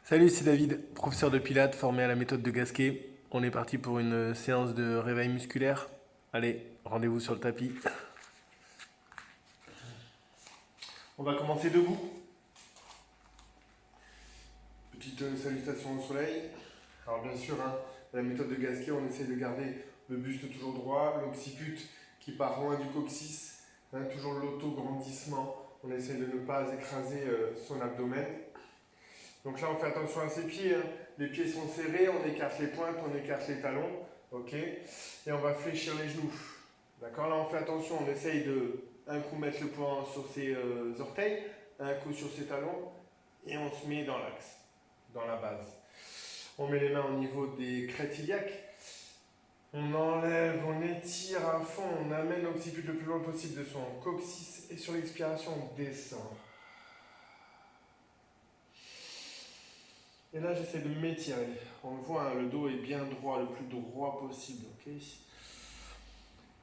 Salut, c'est David, professeur de pilates formé à la méthode de Gasquet. On est parti pour une séance de réveil musculaire. Allez, rendez-vous sur le tapis. On va commencer debout. Petite salutation au soleil. Alors bien sûr, la méthode de Gasquet, on essaie de garder le buste toujours droit, l'occiput qui part loin du coccyx, toujours l'auto-grandissement. On essaie de ne pas écraser son abdomen. Donc là, on fait attention à ses pieds. Les pieds sont serrés, on écarte les pointes, on écarte les talons. Ok. Et on va fléchir les genoux. D'accord. Là, on fait attention. On essaye de un coup mettre le poing sur ses orteils, un coup sur ses talons, et on se met dans l'axe, dans la base. On met les mains au niveau des crêtes iliaques. On enlève, on étire à fond, on amène l'occiput le plus loin possible de son coccyx et sur l'expiration, on descend. Et là, j'essaie de m'étirer. On le voit, le dos est bien droit, le plus droit possible. Okay.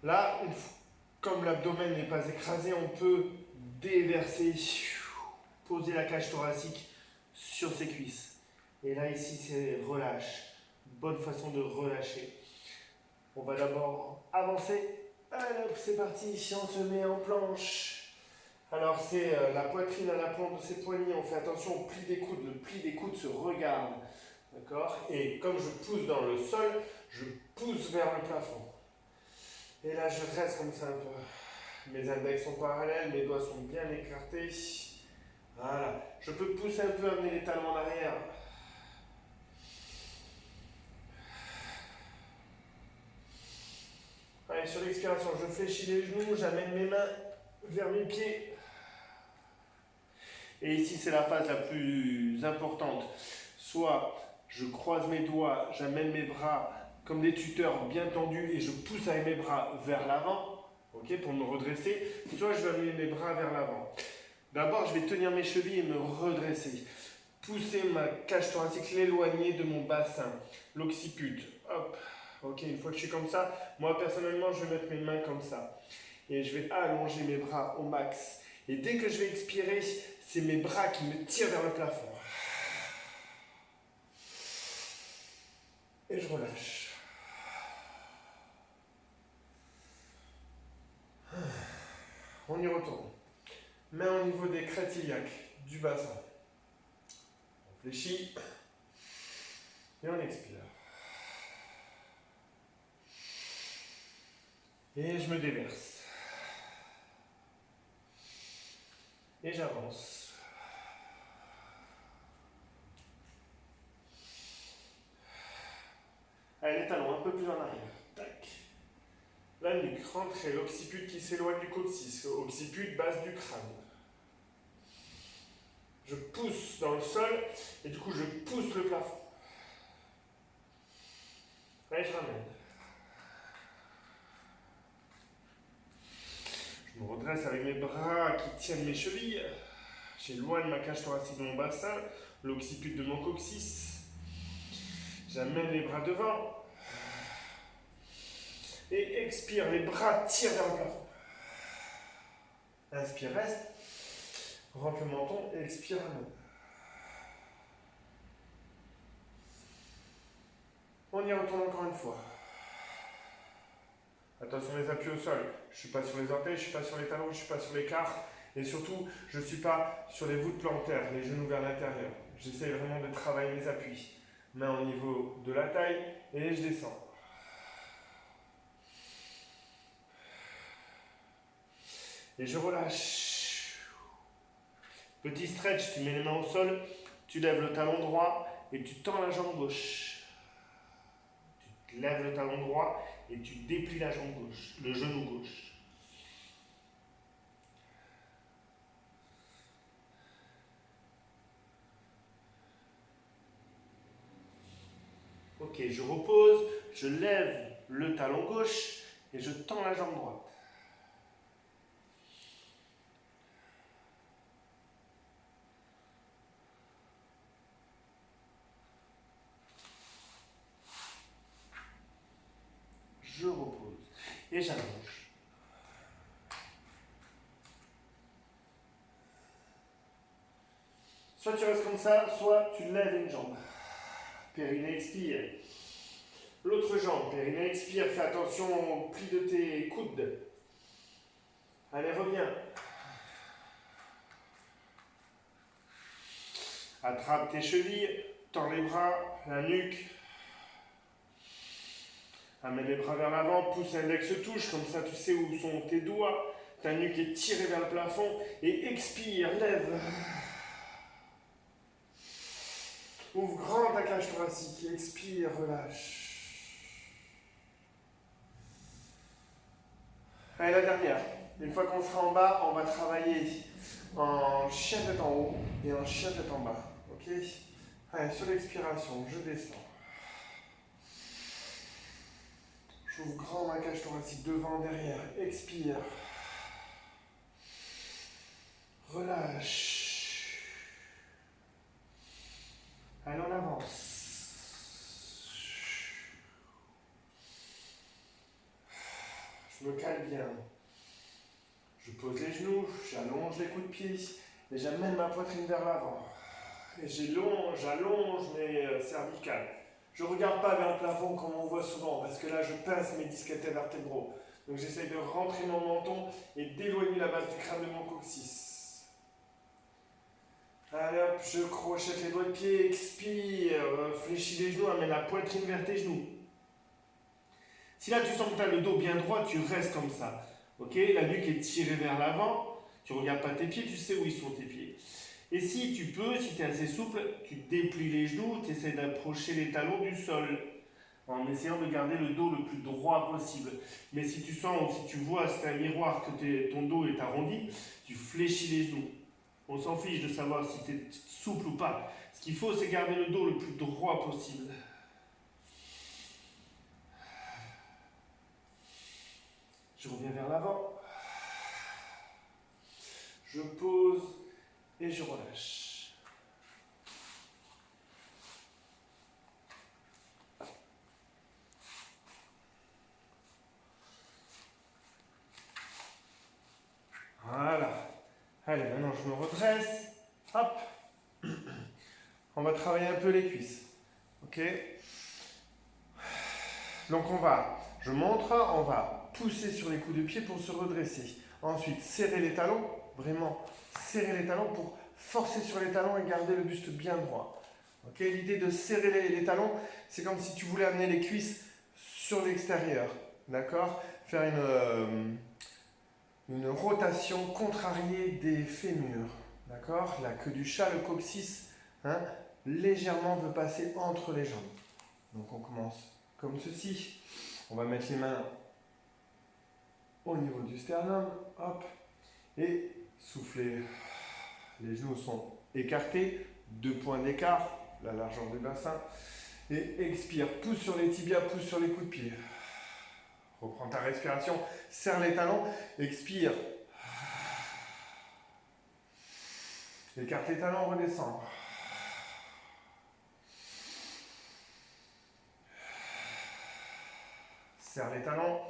Là, comme l'abdomen n'est pas écrasé, on peut déverser, poser la cage thoracique sur ses cuisses. Et là, ici, c'est relâche. Bonne façon de relâcher. On va d'abord avancer. Allez, c'est parti. On se met en planche. Alors, c'est la poitrine à la pointe de ses poignets. On fait attention au pli des coudes. Le pli des coudes se regarde. D'accord. Et comme je pousse dans le sol, je pousse vers le plafond. Et là, je reste comme ça un peu. Mes index sont parallèles, mes doigts sont bien écartés. Voilà. Je peux pousser un peu, amener les talons en arrière. Allez, sur l'expiration, je fléchis les genoux, j'amène mes mains vers mes pieds. Et ici, c'est la phase la plus importante. Soit je croise mes doigts, j'amène mes bras comme des tuteurs bien tendus et je pousse avec mes bras vers l'avant, okay, pour me redresser. Soit je vais amener mes bras vers l'avant. D'abord, je vais tenir mes chevilles et me redresser. Pousser ma cage thoracique, l'éloigner de mon bassin, l'occiput. Hop. Ok, une fois que je suis comme ça, moi personnellement, je vais mettre mes mains comme ça. Et je vais allonger mes bras au max. Et dès que je vais expirer, c'est mes bras qui me tirent vers le plafond. Et je relâche. On y retourne. Main au niveau des crêtes iliaques, du bassin. On fléchit. Et on expire. Et je me déverse. Et j'avance. Allez, les talons un peu plus en arrière. Tac. La nuque, rentrée, l'occiput qui s'éloigne du coccyx, occiput base du crâne. Je pousse dans le sol et du coup je pousse le plafond. Allez, je ramène. Je me redresse avec mes bras qui tiennent mes chevilles. J'éloigne ma cage thoracique de mon bassin, l'occiput de mon coccyx. J'amène les bras devant. Et expire, les bras tirent vers le plafond. Inspire, reste. Rentre le menton et expire à nouveau. On y retourne encore une fois. Attention les appuis au sol. Je ne suis pas sur les orteils, je ne suis pas sur les talons, je ne suis pas sur l'écart. Et surtout, je ne suis pas sur les voûtes plantaires, les genoux vers l'intérieur. J'essaie vraiment de travailler mes appuis. Main au niveau de la taille et je descends. Et je relâche. Petit stretch, tu mets les mains au sol, tu lèves le talon droit et tu tends la jambe gauche. Tu lèves le talon droit et tu déplies la jambe gauche, le genou gauche. Ok, je repose, je lève le talon gauche et je tends la jambe droite. Je repose et j'allonge. Soit tu restes comme ça, soit tu lèves une jambe. Périnée, expire. L'autre jambe, périnée, expire. Fais attention au pli de tes coudes. Allez, reviens. Attrape tes chevilles, tends les bras, la nuque. Amène les bras vers l'avant, pouce index touche, comme ça tu sais où sont tes doigts. Ta nuque est tirée vers le plafond et expire, lève. Ouvre grand ta cage thoracique, expire, relâche. Allez, la dernière. Une fois qu'on sera en bas, on va travailler en chien tête en haut et en chien tête en bas. Ok? Allez, sur l'expiration, je descends. J'ouvre grand ma cage thoracique devant, derrière. Expire. Relâche. Allez, on avance. Je me cale bien. Je pose les genoux, j'allonge les coups de pied et j'amène ma poitrine vers l'avant. Et j'allonge mes cervicales. Je ne regarde pas vers le plafond comme on voit souvent parce que là je pince mes disques intervertébraux. Donc j'essaye de rentrer mon menton et d'éloigner la base du crâne de mon coccyx. Allez hop, je crochette les doigts de pied, expire, fléchis les genoux, amène la poitrine vers tes genoux. Si là tu sens que tu as le dos bien droit, tu restes comme ça. Ok, la nuque est tirée vers l'avant, tu ne regardes pas tes pieds, tu sais où ils sont tes pieds. Et si tu peux, si tu es assez souple, tu déplies les genoux, tu essaies d'approcher les talons du sol en essayant de garder le dos le plus droit possible. Mais si tu sens ou si tu vois, c'est un miroir que ton dos est arrondi, tu fléchis les genoux. On s'en fiche de savoir si tu es souple ou pas. Ce qu'il faut, c'est garder le dos le plus droit possible. Je reviens vers l'avant. Je pose et je relâche. Voilà. Allez, maintenant je me redresse. Hop. On va travailler un peu les cuisses. Ok. Donc je montre, on va pousser sur les coups de pied pour se redresser. Ensuite, serrer les talons, vraiment serrer les talons pour forcer sur les talons et garder le buste bien droit. Ok. L'idée de serrer les talons, c'est comme si tu voulais amener les cuisses sur l'extérieur. D'accord. Faire une rotation contrariée des fémurs. D'accord. La queue du chat, le coccyx, légèrement veut passer entre les jambes. Donc on commence comme ceci. On va mettre les mains au niveau du sternum. Hop. Et souffler. Les genoux sont écartés. 2 points d'écart. La largeur du bassin. Et expire. Pousse sur les tibias, pousse sur les coups de pied. Reprends ta respiration. Serre les talons. Expire. Écarte les talons, redescends. Serre les talons,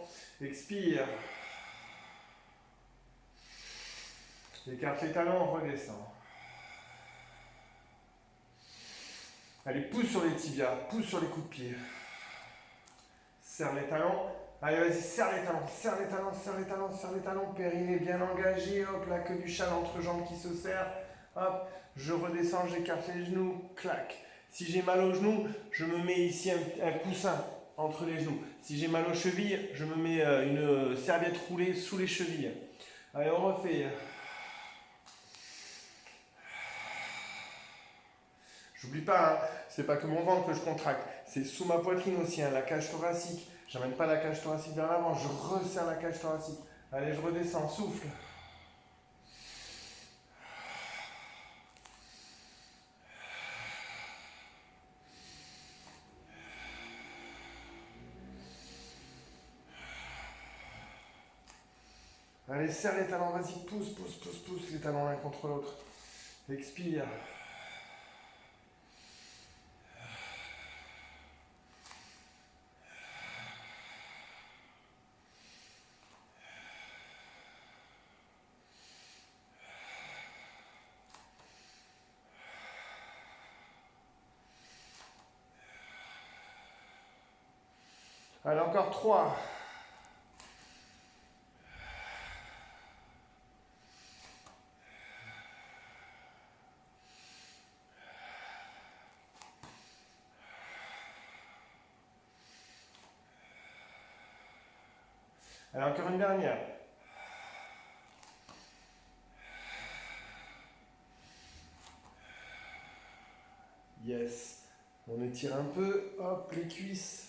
expire. Écarte les talons, redescends. Allez, pousse sur les tibias, pousse sur les coups de pied. Serre les talons. Allez, vas-y, serre les talons, serre les talons, serre les talons, serre les talons. Périnée bien engagé, hop, la queue du chat, l'entrejambe qui se serre. Hop, je redescends, j'écarte les genoux, clac. Si j'ai mal aux genoux, je me mets ici un coussin entre les genoux. Si j'ai mal aux chevilles, je me mets une serviette roulée sous les chevilles. Allez, on refait. J'oublie pas, c'est pas que mon ventre que je contracte, c'est sous ma poitrine aussi, la cage thoracique. J'amène pas la cage thoracique vers l'avant, je resserre la cage thoracique. Allez, je redescends, souffle. Allez, serre les talons, vas-y, pousse, pousse, pousse, pousse les talons l'un contre l'autre. Expire. Allez, encore 3. Allez, encore une dernière. Yes. On étire un peu. Hop, les cuisses.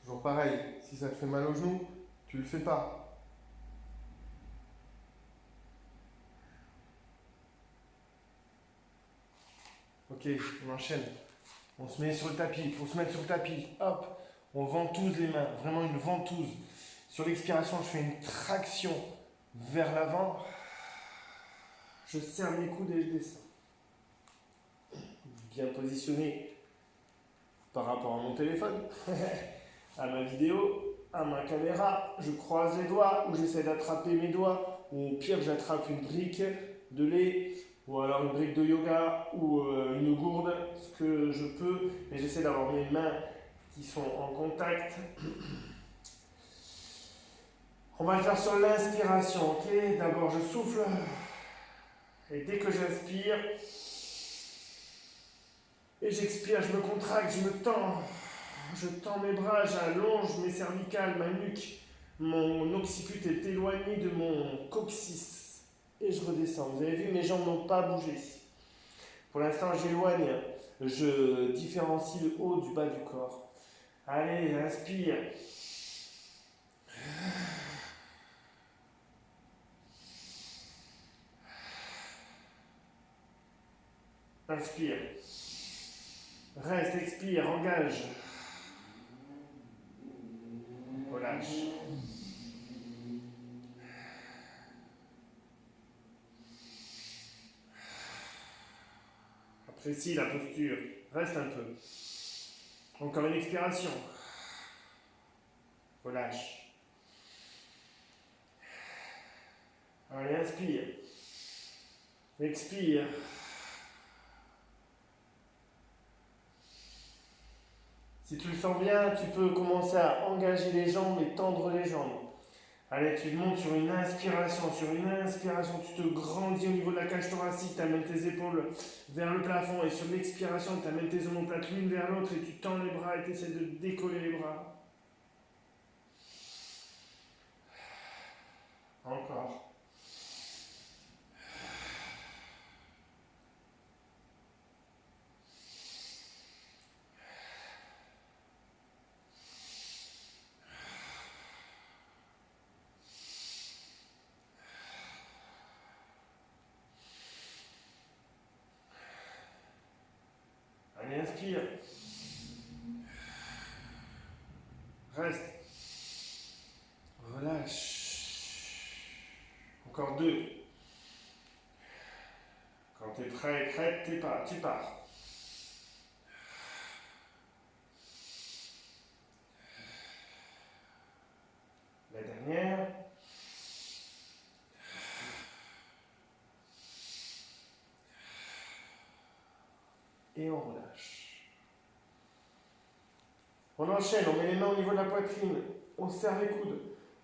Toujours pareil. Si ça te fait mal au genou, tu le fais pas. Ok, on enchaîne. On se met sur le tapis. Pour se mettre sur le tapis, hop, on ventouse les mains. Vraiment une ventouse. Sur l'expiration, je fais une traction vers l'avant. Je serre mes coudes et je descends. Bien positionné par rapport à mon téléphone, à ma vidéo, à ma caméra. Je croise les doigts ou j'essaie d'attraper mes doigts. Ou au pire, j'attrape une brique de lait ou alors une brique de yoga ou une gourde, ce que je peux. Mais j'essaie d'avoir mes mains qui sont en contact. On va le faire sur l'inspiration, ok? D'abord, je souffle. Et dès que j'inspire, et j'expire, je me contracte, je me tends. Je tends mes bras, j'allonge mes cervicales, ma nuque. Mon occiput est éloigné de mon coccyx. Et je redescends. Vous avez vu, mes jambes n'ont pas bougé. Pour l'instant, j'éloigne. Je différencie le haut du bas du corps. Allez, inspire. Inspire. Reste, expire, engage. Relâche. Apprécie la posture. Reste un peu. Encore une expiration. Relâche. Allez, inspire. Expire. Si tu le sens bien, tu peux commencer à engager les jambes et tendre les jambes. Allez, tu montes sur une inspiration. Sur une inspiration, tu te grandis au niveau de la cage thoracique, tu amènes tes épaules vers le plafond. Et sur l'expiration, tu amènes tes omoplates l'une vers l'autre et tu tends les bras et tu essaies de décoller les bras. Encore. Allez, inspire. Reste. Relâche. Encore 2. Quand tu es prêt, prête, tu pars. La dernière. Et on relâche. On enchaîne, on met les mains au niveau de la poitrine, on serre les coudes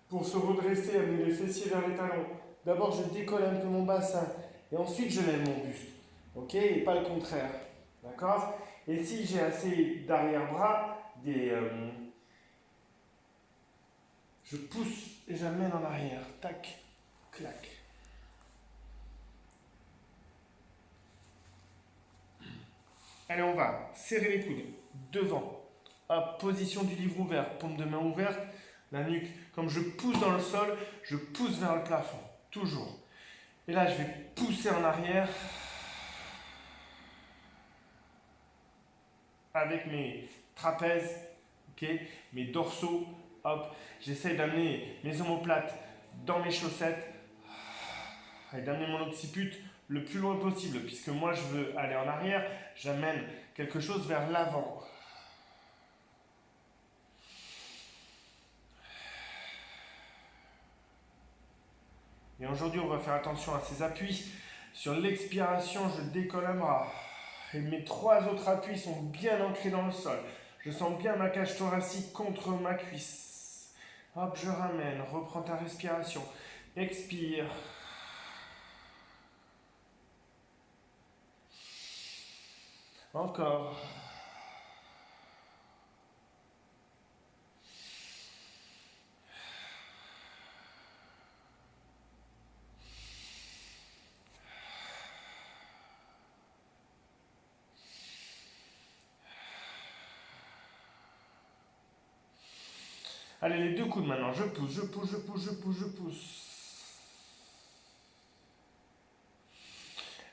pour se redresser, amener les fessiers vers les talons. D'abord, je décolle un peu mon bassin et ensuite je lève mon buste. Ok? Et pas le contraire. D'accord? Et si j'ai assez d'arrière-bras, je pousse et j'amène en arrière. Tac, clac. Allez, on va serrer les coudes devant. Hop, position du livre ouvert, paume de main ouverte, la nuque. Comme je pousse dans le sol, je pousse vers le plafond. Toujours. Et là, je vais pousser en arrière avec mes trapèzes, ok, mes dorsaux. Hop, j'essaie d'amener mes omoplates dans mes chaussettes et d'amener mon occiput le plus loin possible. Puisque moi, je veux aller en arrière, j'amène quelque chose vers l'avant. Et aujourd'hui, on va faire attention à ces appuis. Sur l'expiration, je décolle un bras. Et mes 3 autres appuis sont bien ancrés dans le sol. Je sens bien ma cage thoracique contre ma cuisse. Hop, je ramène. Reprends ta respiration. Expire. Encore. Allez, les 2 coudes maintenant. Je pousse, je pousse, je pousse, je pousse, je pousse.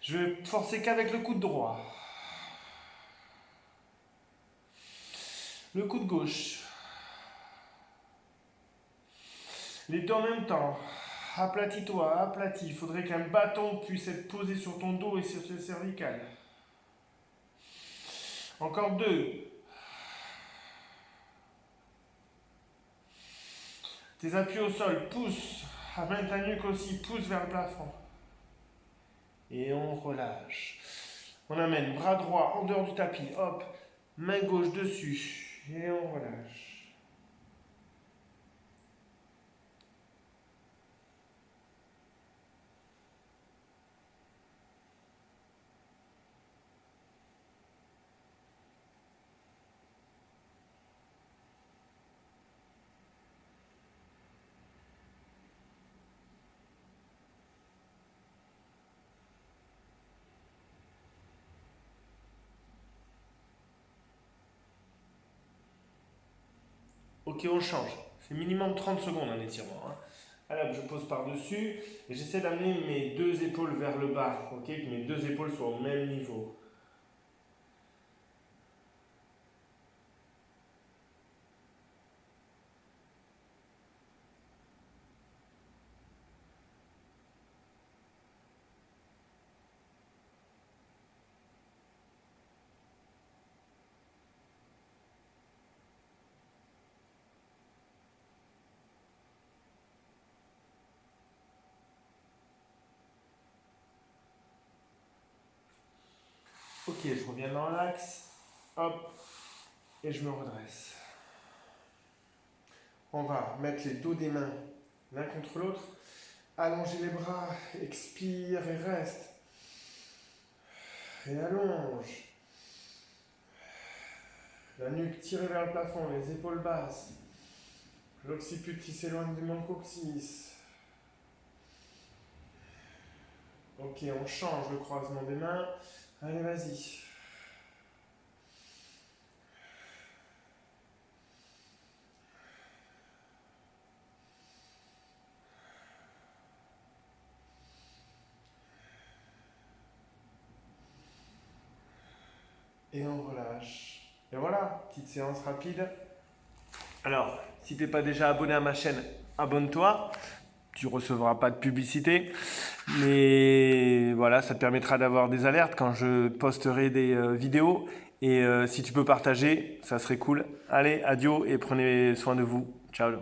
Je vais forcer qu'avec le coude droit. Le coude gauche. Les 2 en même temps. Aplatis-toi, aplatis. Il faudrait qu'un bâton puisse être posé sur ton dos et sur tes cervicales. Encore 2. Tes appuis au sol, pousse. Amène ta nuque aussi, pousse vers le plafond. Et on relâche. On amène bras droit en dehors du tapis. Hop, main gauche dessus. Et on relâche. Ok, on change. C'est minimum 30 secondes un étirement. Alors, je pose par-dessus et j'essaie d'amener mes 2 épaules vers le bas. Ok, que mes 2 épaules soient au même niveau. Ok, je reviens dans l'axe. Hop, et je me redresse. On va mettre les dos des mains l'un contre l'autre. Allonger les bras, expire et reste. Et allonge. La nuque tirée vers le plafond, les épaules basses. L'occiput qui s'éloigne du manque coccyx. Ok, on change le croisement des mains. Allez, vas-y. Et on relâche. Et voilà, petite séance rapide. Alors, si tu n'es pas déjà abonné à ma chaîne, abonne-toi. Tu ne recevras pas de publicité. Mais voilà, ça te permettra d'avoir des alertes quand je posterai des vidéos. Et si tu peux partager, ça serait cool. Allez, adios et prenez soin de vous. Ciao.